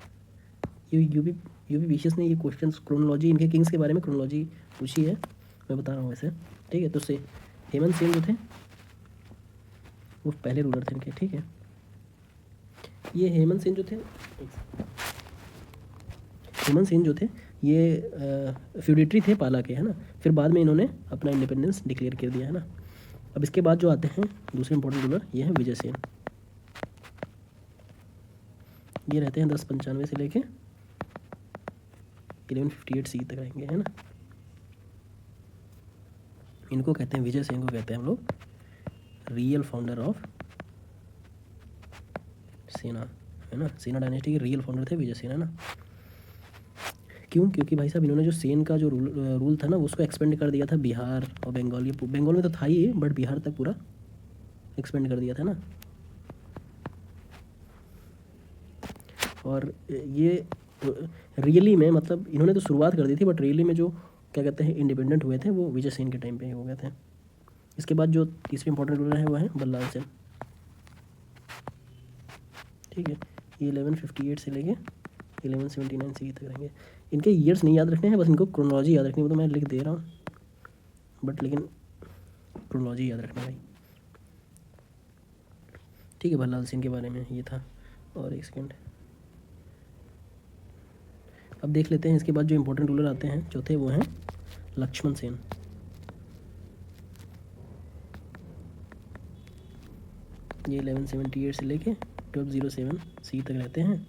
Speaker 1: ये यूपी बीसीएस ने ये क्वेश्चन क्रोनोलॉजी, इनके किंग्स के बारे में क्रोनोलॉजी पूछी है, मैं बता रहा हूँ वैसे, ठीक है। तो से हेमंत सेन जो थे वो पहले रूलर थे इनके, ठीक है। ये हेमंत सेन जो थे ये फ्यूडेटरी थे पाला के, है ना। फिर बाद में इन्होंने अपना इंडिपेंडेंस डिक्लेयर कर दिया, है ना। अब इसके बाद जो आते हैं दूसरे इंपॉर्टेंट रूलर, ये हैं विजय सेन। ये रहते हैं 1095 से लेके 1158 सी तक रहेंगे, है ना। इनको कहते हैं, विजय सेन को कहते हैं हम लोग रियल फाउंडर ऑफ सेना, है ना। सेना डायनेस्टी के रियल फाउंडर थे विजय सेन, है ना। क्यों? क्योंकि भाई साहब इन्होंने जो सेन का जो रूल था ना, उसको एक्सपेंड कर दिया था बिहार और बंगाल, ये बंगाल में तो था ही, बट बिहार तक पूरा एक्सपेंड कर दिया था ना। और ये रियली में मतलब इन्होंने तो शुरुआत कर दी थी, बट रियली में जो क्या कहते हैं इंडिपेंडेंट हुए थे वो विजय सेन के टाइम पे हो गए थे। इसके बाद जो तीसरे इंपॉर्टेंट रूलर है वो है बल्लाल सेन, ठीक है। ये 1158 से लेके 1179 सी तक रहेंगे। इनके ईयर्स नहीं याद रखने हैं, बस इनको क्रोनोलॉजी याद रखनी है, वो तो मैं लिख दे रहा हूँ, बट लेकिन क्रोनोलॉजी याद रखना भाई, ठीक है। बल्लाल सेन के बारे में ये था। और एक सेकेंड, अब देख लेते हैं इसके बाद जो इंपॉर्टेंट रूलर आते हैं चौथे, वो हैं लक्ष्मण सेन। ये 1178 से लेके 1207 सी तक रहते हैं।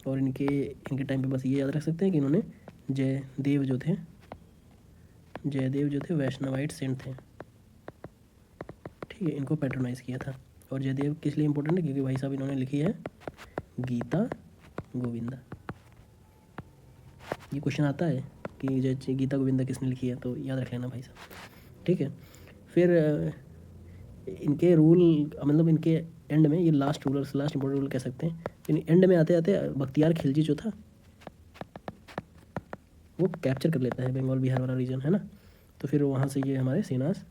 Speaker 1: और इनके टाइम पे बस ये याद रख सकते हैं कि इन्होंने जयदेव जो थे वैष्णवाइट सेंट थे, ठीक है। इनको पैट्रोनाइज किया था। और जयदेव किस लिए इंपॉर्टेंट है? क्योंकि भाई साहब इन्होंने लिखी है गीता गोविंदा। ये क्वेश्चन आता है कि जय गीता गोविंदा किसने लिखी है, तो याद रख लेना भाई साहब, ठीक है। फिर इनके रूल मतलब इनके एंड में, ये लास्ट इंपॉर्टेंट रूल कह सकते हैं, इन एंड में आते आते बख्तियार खिलजी जो था वो कैप्चर कर लेता है बंगाल बिहार वाला रीजन, है ना। तो फिर वहाँ से ये हमारे सेनास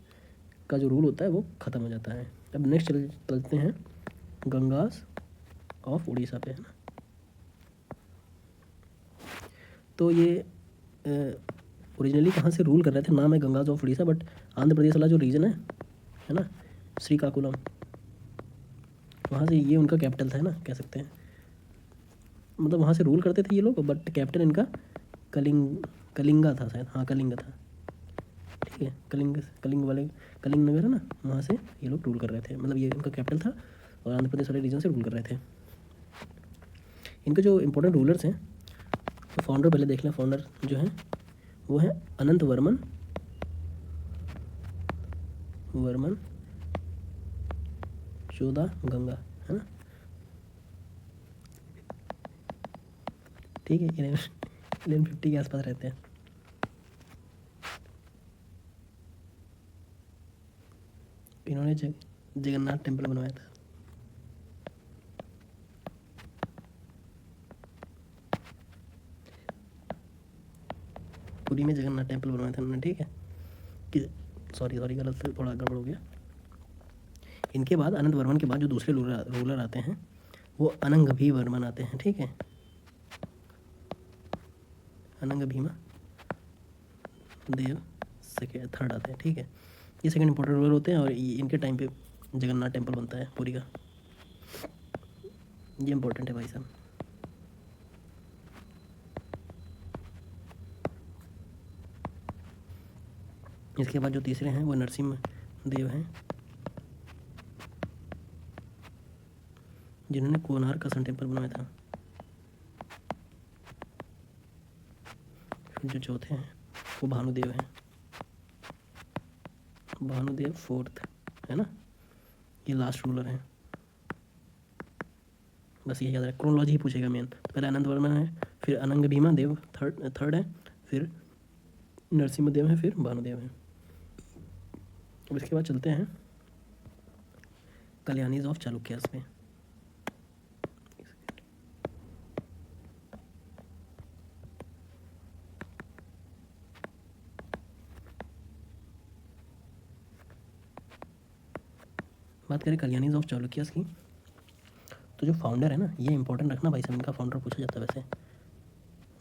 Speaker 1: का जो रूल होता है वो ख़त्म हो जाता है। अब नेक्स्ट चलते हैं गंगास ऑफ उड़ीसा पे, है ना। तो ये ओरिजिनली कहाँ से रूल कर रहे थे? नाम है गंगास ऑफ उड़ीसा, बट आंध्र प्रदेश वाला जो रीजन है ना, श्रीकाकुलम, वहाँ से ये उनका कैपिटल था, है ना, कह सकते हैं। मतलब वहाँ से रूल करते थे ये लोग, बट कैपिटल इनका कलिंगा था शायद, हाँ कलिंगा था, ठीक है। कलिंग नगर है ना, वहाँ से ये लोग रूल कर रहे थे, मतलब ये उनका कैपिटल था और आंध्र प्रदेश वाले रीजन से रूल कर रहे थे। इनके जो इंपॉर्टेंट रूलर्स हैं, तो फाउंडर पहले देख लें। फाउंडर जो है वो है अनंत वर्मन चौदह गंगा, है ना, ठीक है। 1150 के आसपास रहते हैं। इन्होंने जगन्नाथ टेम्पल बनवाया था, पुरी में जगन्नाथ टेम्पल बनवाया था उन्होंने, ठीक है। कि सॉरी गलत से थोड़ा गड़बड़ हो गया। इनके बाद अनंत वर्मन के बाद जो दूसरे रूलर आते हैं वो अनंग भी वर्मन आते हैं, ठीक है। अनंग भीमा देव सेकेंड थर्ड आते हैं, ठीक है। ये सेकंड इंपॉर्टेंट रूलर होते हैं और इनके टाइम पे जगन्नाथ टेम्पल बनता है पुरी का, ये इंपॉर्टेंट है भाई साहब। इसके बाद जो तीसरे हैं वो नरसिम्हा देव हैं, जिन्होंने कोणार्क का सन टेम्पल बनाया था। फिर जो चौथे हैं वो भानुदेव हैं, भानुदेव फोर्थ है ना, ये लास्ट रूलर हैं। बस ये याद रखें, क्रोनोलॉजी ही पूछेगा मेन। तो पहले अनंत वर्मन है, फिर अनंग भीमा देव थर्ड है, फिर नरसिम्हा देव है, फिर भानुदेव है। अब इसके बाद चलते हैं कल्याणीज ऑफ चालुक्यास में। बात करें कल्याणीज ऑफ चालुक्यास की, तो जो फाउंडर है ना, ये इंपॉर्टेंट रखना भाई साहब, इनका फाउंडर पूछा जाता है वैसे।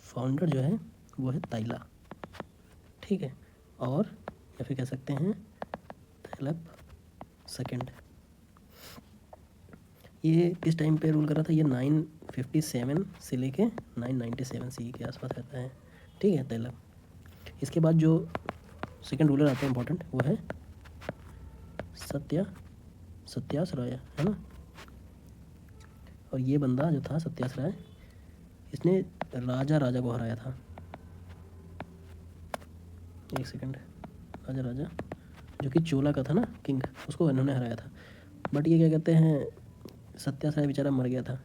Speaker 1: फाउंडर जो है वो है ताइला, ठीक है, और या फिर कह सकते हैं तैलप सेकंड। ये किस टाइम पे रूल कर रहा था, ये 957 से लेके 997 सी के आसपास रहता है, ठीक है, तैलप। इसके बाद जो सेकंड रूलर आता है इंपॉर्टेंट, वो है सत्यास राय, है ना। और ये बंदा जो था सत्यास राय, इसने राजा को हराया था। एक सेकंड, राजा जो कि चोला का था ना किंग, उसको इन्होंने हराया था। बट ये क्या कहते हैं, सत्यास राय बेचारा मर गया था।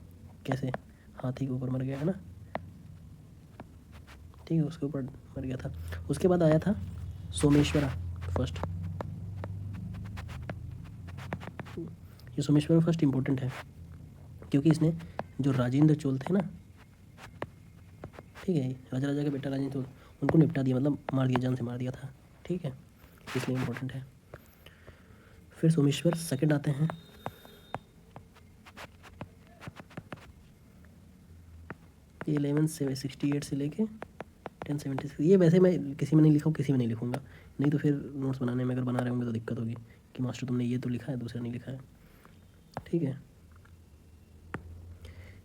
Speaker 1: कैसे? हाथी के ऊपर मर गया, है ना, ठीक है, उसके ऊपर मर गया था। उसके बाद आया था सोमेश्वरा फर्स्ट। ये सोमेश्वर फर्स्ट इम्पोर्टेंट है क्योंकि इसने जो राजेंद्र चोल थे ना, ठीक है, राजा के बेटा राजेंद्र चोल, उनको निपटा दिया, मतलब मार दिया, जान से मार दिया था, ठीक है, इसलिए इम्पोर्टेंट है। फिर सोमेश्वर सेकंड आते हैं, ये 1168 से लेके 1076। ये वैसे मैं किसी में नहीं लिखा हूँ, किसी में नहीं लिखूँगा, नहीं तो फिर नोट्स बनाने में अगर बना रहे होंगे तो दिक्कत होगी कि मास्टर तुमने ये तो लिखा है, दूसरा नहीं लिखा है, ठीक है।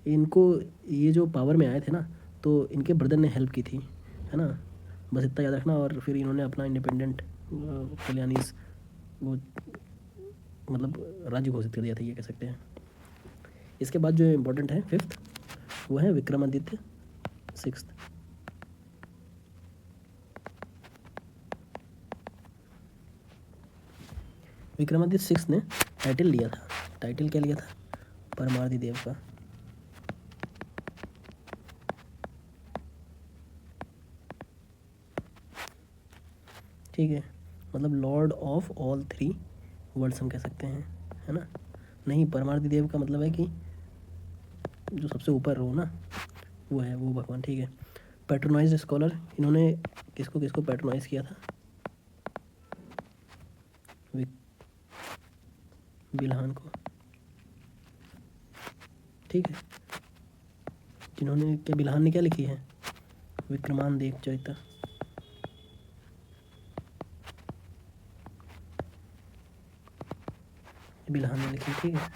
Speaker 1: इनको ये जो पावर में आए थे ना, तो इनके ब्रदर ने हेल्प की थी, है ना, बस इतना याद रखना। और फिर इन्होंने अपना इंडिपेंडेंट कल्याणीज वो मतलब राज्य घोषित कर दिया था, ये कह सकते हैं। इसके बाद जो इम्पोर्टेंट है फिफ्थ, वो है विक्रमादित्य सिक्स्थ। विक्रमादित्य सिक्स्थ ने टाइटल लिया था, टाइटल क्या लिया था, परमार्दी देव का, ठीक है, मतलब Lord of all three world's हम कह सकते हैं, है ना। नहीं, परमार्दी देव का मतलब है कि जो सबसे ऊपर हो ना, वो है वो भगवान, ठीक है। पैट्रोनाइज्ड स्कॉलर, इन्होंने किसको किसको पैट्रोनाइज किया था, बिल्हान को, ठीक है, जिन्होंने क्या, बिल्हान ने क्या लिखी है, विक्रमादित्य चरित्र, बिल्हान ने लिखी, ठीक है।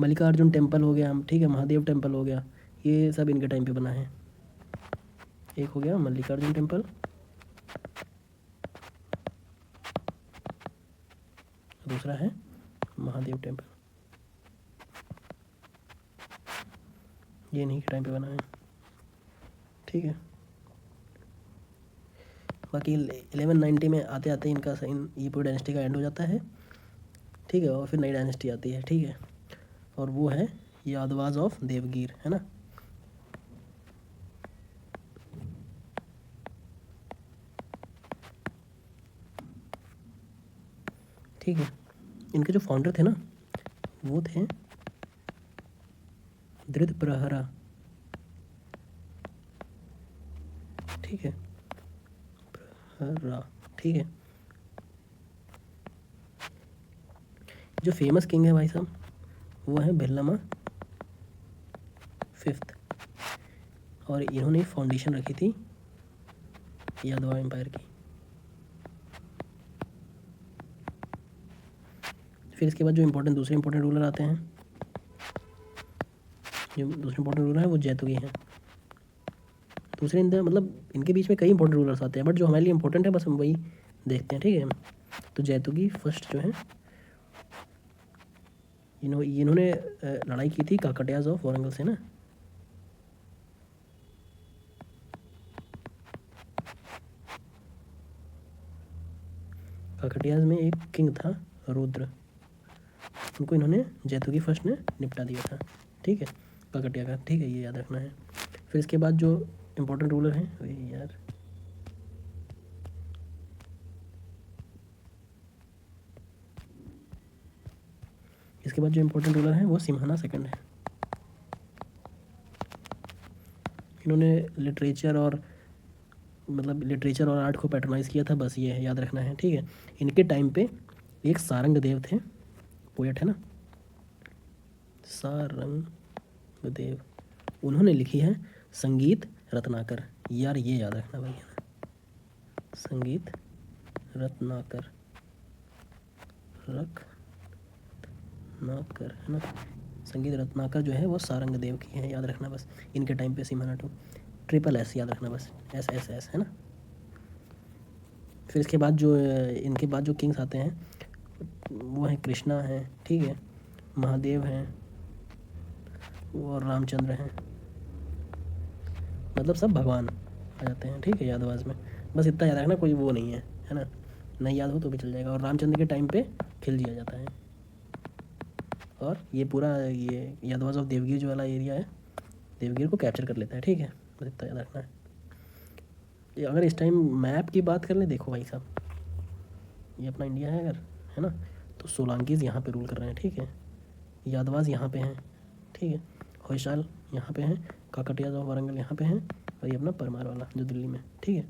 Speaker 1: मल्लिकार्जुन टेम्पल हो गया, ठीक है, महादेव टेम्पल हो गया, ये सब इनके टाइम पे बना है। एक हो गया मल्लिकार्जुन टेम्पल, दूसरा है महादेव टेम्पल, ये इन्हीं के टाइम पे बना है, ठीक है। बाकी 1190 में आते आते इनका ये पूरी डायनेस्टी का एंड हो जाता है, ठीक है, और फिर नई डायनेस्टी आती है, ठीक है, और वो है यादवाज ऑफ देवगिर, है ना। ठीक है, इनके जो फाउंडर थे ना, वो थे धृतप्रहरा, ठीक है, प्रहरा, ठीक है। जो फेमस किंग है भाई साहब, वो है बिरलामा फिफ्थ, और इन्होंने फाउंडेशन रखी थी यादवा एम्पायर की। फिर इसके बाद जो दूसरे इंपॉर्टेंट रूलर आते हैं, जो दूसरे इंपॉर्टेंट रूलर हैं वो जैतुगी हैं। दूसरे मतलब इनके बीच में कई इंपॉर्टेंट रूलर्स आते हैं, बट जो हमारे लिए इंपॉर्टेंट है बस हम वही देखते हैं, ठीक है। तो जैतुगी फर्स्ट जो है, इन्होंने लड़ाई की थी काकटियाज ऑफ वारंगल से ना। काकटियाज में एक किंग था रुद्र, उनको इन्होंने जैतुगी फर्स्ट ने निपटा दिया था, ठीक है, काकटिया का, ठीक है, ये याद रखना है। फिर इसके बाद जो इम्पोर्टेंट रूलर हैं, वही यार इसके बाद जो इम्पोर्टेंट रूलर हैं वो सिम्हाना सेकंड है। इन्होंने लिटरेचर और आर्ट को पैटर्नाइज किया था, बस ये है, याद रखना है, ठीक है। इनके टाइम पे एक सारंग देव थे, पोएट है ना, सारंग देव, उन्होंने लिखी है संगीत रत्नाकर। यार ये याद रखना भाई, है ना, संगीत रत्नाकर, है ना, संगीत रत्नाकर जो है वो सारंग देव की है, याद रखना बस। इनके टाइम पे सिम्हाना टू, ट्रिपल एस याद रखना बस, एस एस एस, है ना। फिर इसके बाद जो इनके बाद जो किंग्स आते हैं वो हैं कृष्णा हैं, ठीक है, महादेव हैं और रामचंद्र हैं, मतलब सब भगवान आ जाते हैं, ठीक है, यादवाज में। बस इतना याद रखना, कोई वो नहीं है ना, नहीं याद हो तो भी चल जाएगा। और रामचंद्र के टाइम पे खिलजी आ जाता है। और ये पूरा ये यादवाज ऑफ देवगिर जो वाला एरिया है, देवगिर को कैप्चर कर लेता है, ठीक है, बस इतना याद रखना है। ये अगर इस टाइम मैप की बात कर ले, देखो भाई साहब, ये अपना इंडिया है अगर, है ना, तो सोलंकीज यहाँ पे रूल कर रहे हैं, ठीक है, यादवाज यहाँ पे हैं, ठीक है, होयसाल यहाँ पे हैं, काकटियाज ऑफ वारंगल यहाँ पे हैं, और ये अपना परमार वाला जो दिल्ली में, ठीक है।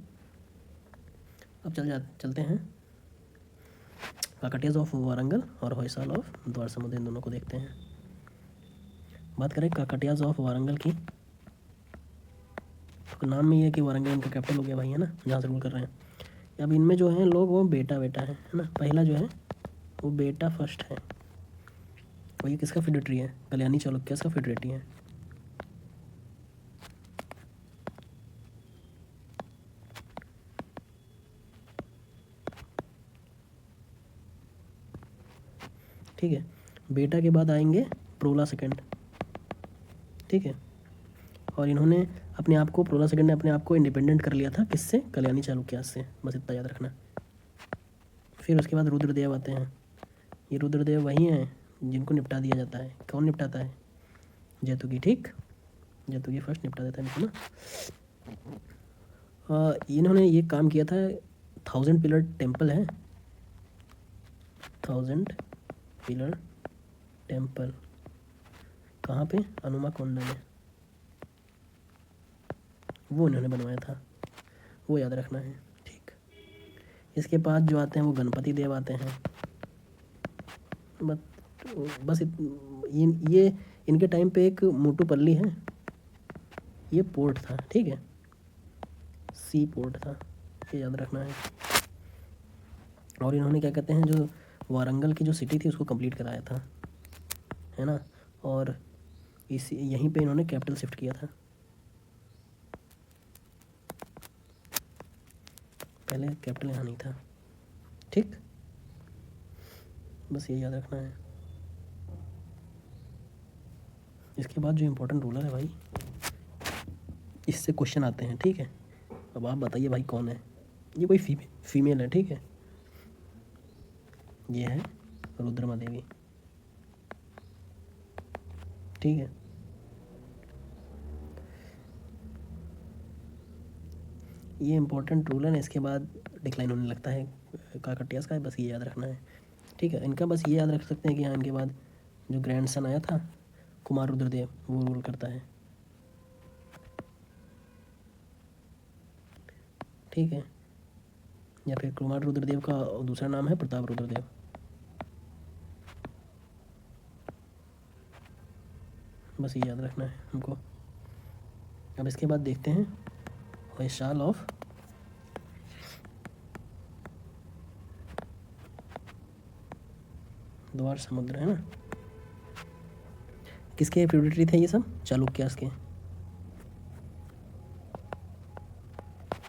Speaker 1: अब चलते हैं काकटियाज ऑफ वारंगल और होयसाल ऑफ द्वार समुद्र, इन दोनों को देखते हैं। बात करें काकटियाज ऑफ वारंगल की, तो नाम में ये है कि वारंगल इनका कैपिटल हो गया भाई, है ना, जहाँ से रूल कर रहे हैं। अब इनमें जो हैं लोग वो बेटा है ना, पहला जो है वो बेटा फर्स्ट है, और ये किसका फेडरेटरी है, कल्याणी चालुक्य का फेडरेटरी है। ठीक है, बेटा के बाद आएंगे प्रोला सेकंड, ठीक है, और इन्होंने अपने आप को, प्रोला सेकंड ने अपने आप को इंडिपेंडेंट कर लिया था, किससे, कल्याणी चालुक्य से, बस इतना याद रखना। फिर उसके बाद रुद्रदेव आते हैं। ये रुद्रदेव वही हैं जिनको निपटा दिया जाता है, कौन निपटाता है, जैतुगी, ठीक, जैतुगी फर्स्ट निपटा देता है इनको ना। इन्होंने ये काम किया था, 1000 पिलर टेम्पल है, 1000 पिलर टेम्पल कहाँ पे, अनुमाकोंडा में, वो इन्होंने बनवाया था, वो याद रखना है, ठीक। इसके बाद जो आते हैं वो गणपति देव आते हैं, बस ये इनके टाइम पे एक मोटूपल्ली है, ये पोर्ट था, ठीक है, सी पोर्ट था, ये याद रखना है। और इन्होंने क्या कहते हैं, जो वारंगल की जो सिटी थी उसको कंप्लीट कराया था, है ना, और यहीं पे इन्होंने कैपिटल शिफ्ट किया था, पहले कैपिटल यहाँ नहीं था, ठीक, बस ये याद रखना है। इसके बाद जो इम्पोर्टेंट रूलर है भाई, इससे क्वेश्चन आते हैं, ठीक है। अब आप बताइए भाई कौन है, ये कोई फीमेल है, ठीक है, ये है रुद्रमा देवी, ठीक है। ये इम्पोर्टेंट रूलर है, इसके बाद डिक्लाइन होने लगता है काकटियास का, बस ये याद रखना है, ठीक है। इनका बस ये याद रख सकते हैं कि हाँ, इनके बाद जो ग्रैंड सन आया था कुमार रुद्रदेव, वो रूल करता है, ठीक है, या फिर कुमार रुद्रदेव का दूसरा नाम है प्रताप रुद्रदेव, बस ये याद रखना है हमको। अब इसके बाद देखते हैं होयसाल ऑफ द्वार समुद्र, है ना। किसके फ्यूडिटरी थे ये सब? चालुक्यास के,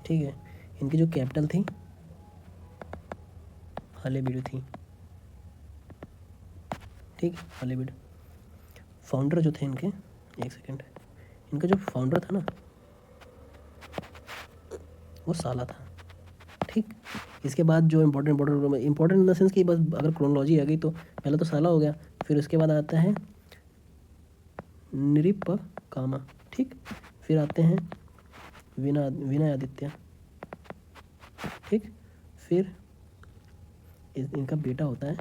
Speaker 1: ठीक है। इनकी जो कैपिटल थी हलेबीडु थी, ठीक, हलेबीडु। फाउंडर जो थे इनके, एक सेकेंड, इनका जो फाउंडर था ना वो साला था, ठीक। इसके बाद जो इम्पोर्टेंट इन द सेंस कि बस अगर क्रोनोलॉजी आ गई तो पहले तो साला हो गया, फिर उसके बाद आता है निरिपकामा, ठीक। फिर आते हैं विनयादित्य, ठीक। फिर इनका बेटा होता है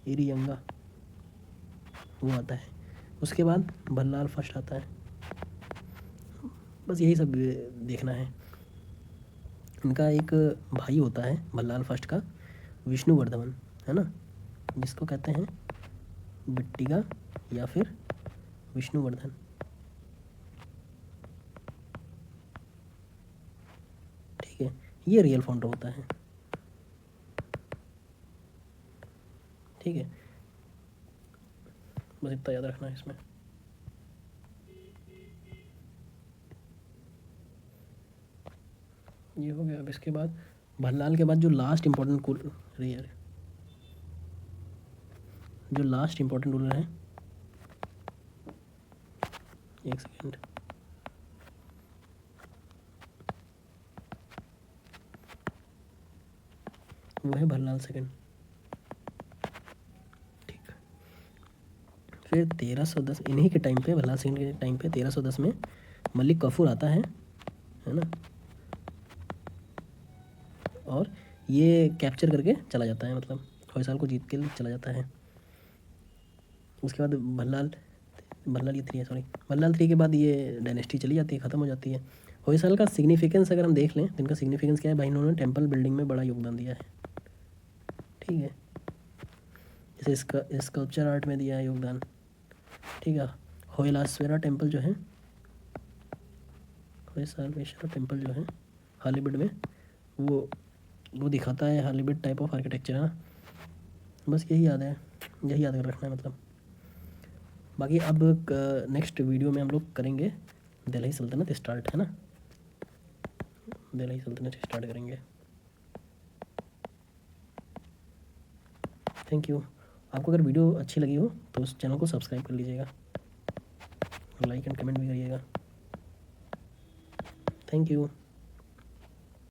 Speaker 1: इरियंगा, वो आता है। उसके बाद भल्लाल फर्स्ट आता है। बस यही सब देखना है। इनका एक भाई होता है भल्लाल फर्स्ट का, विष्णुवर्धन, है ना, जिसको कहते हैं बिट्टिगा या फिर विष्णुवर्धन, ठीक है। ये रियल फाउंडर होता है, ठीक है। बस इतना याद रखना है इसमें। ये हो गया। अब इसके बाद भल्लाल के बाद जो लास्ट इम्पोर्टेंट रेयर, जो लास्ट इम्पोर्टेंट रूलर है, एक सेकेंड, वो है भल्लाल सेकंड, ठीक। फिर 1310 इन्हीं के टाइम पे, भल्लाल सेकंड के टाइम पे 1310 में मलिक कफूर आता है ना, और ये कैप्चर करके चला जाता है, मतलब होयसाल को जीत के चला जाता है। उसके बाद भल्लाल ये 3 है, सॉरी, भल्लाल 3 के बाद ये डायनेस्टी चली जाती है, ख़त्म हो जाती है। होयसाल का सिग्निफिकेंस अगर हम देख लें तो इनका सिग्निफिकेंस क्या है भाई, इन्होंने टेम्पल बिल्डिंग में बड़ा योगदान दिया है, ठीक है। जैसे इसका स्कल्पचर आर्ट में दिया है योगदान, ठीक है। होयलाश्वेरा टेम्पल जो है, होयसालवेश्वरा टेम्पल जो है हॉलीवुड में, वो दिखाता है हॉलीवुड टाइप ऑफ आर्किटेक्चर, है ना। बस यही याद है, यही याद कर रखना है मतलब। बाकी अब नेक्स्ट वीडियो में हम लोग करेंगे दिल्ली सल्तनत स्टार्ट, है ना, दिल्ली सल्तनत स्टार्ट करेंगे। Thank you. आपको अगर वीडियो अच्छी लगी हो तो उस चैनल को सब्सक्राइब कर लीजिएगा, लाइक एंड कमेंट भी करिएगा। Thank you.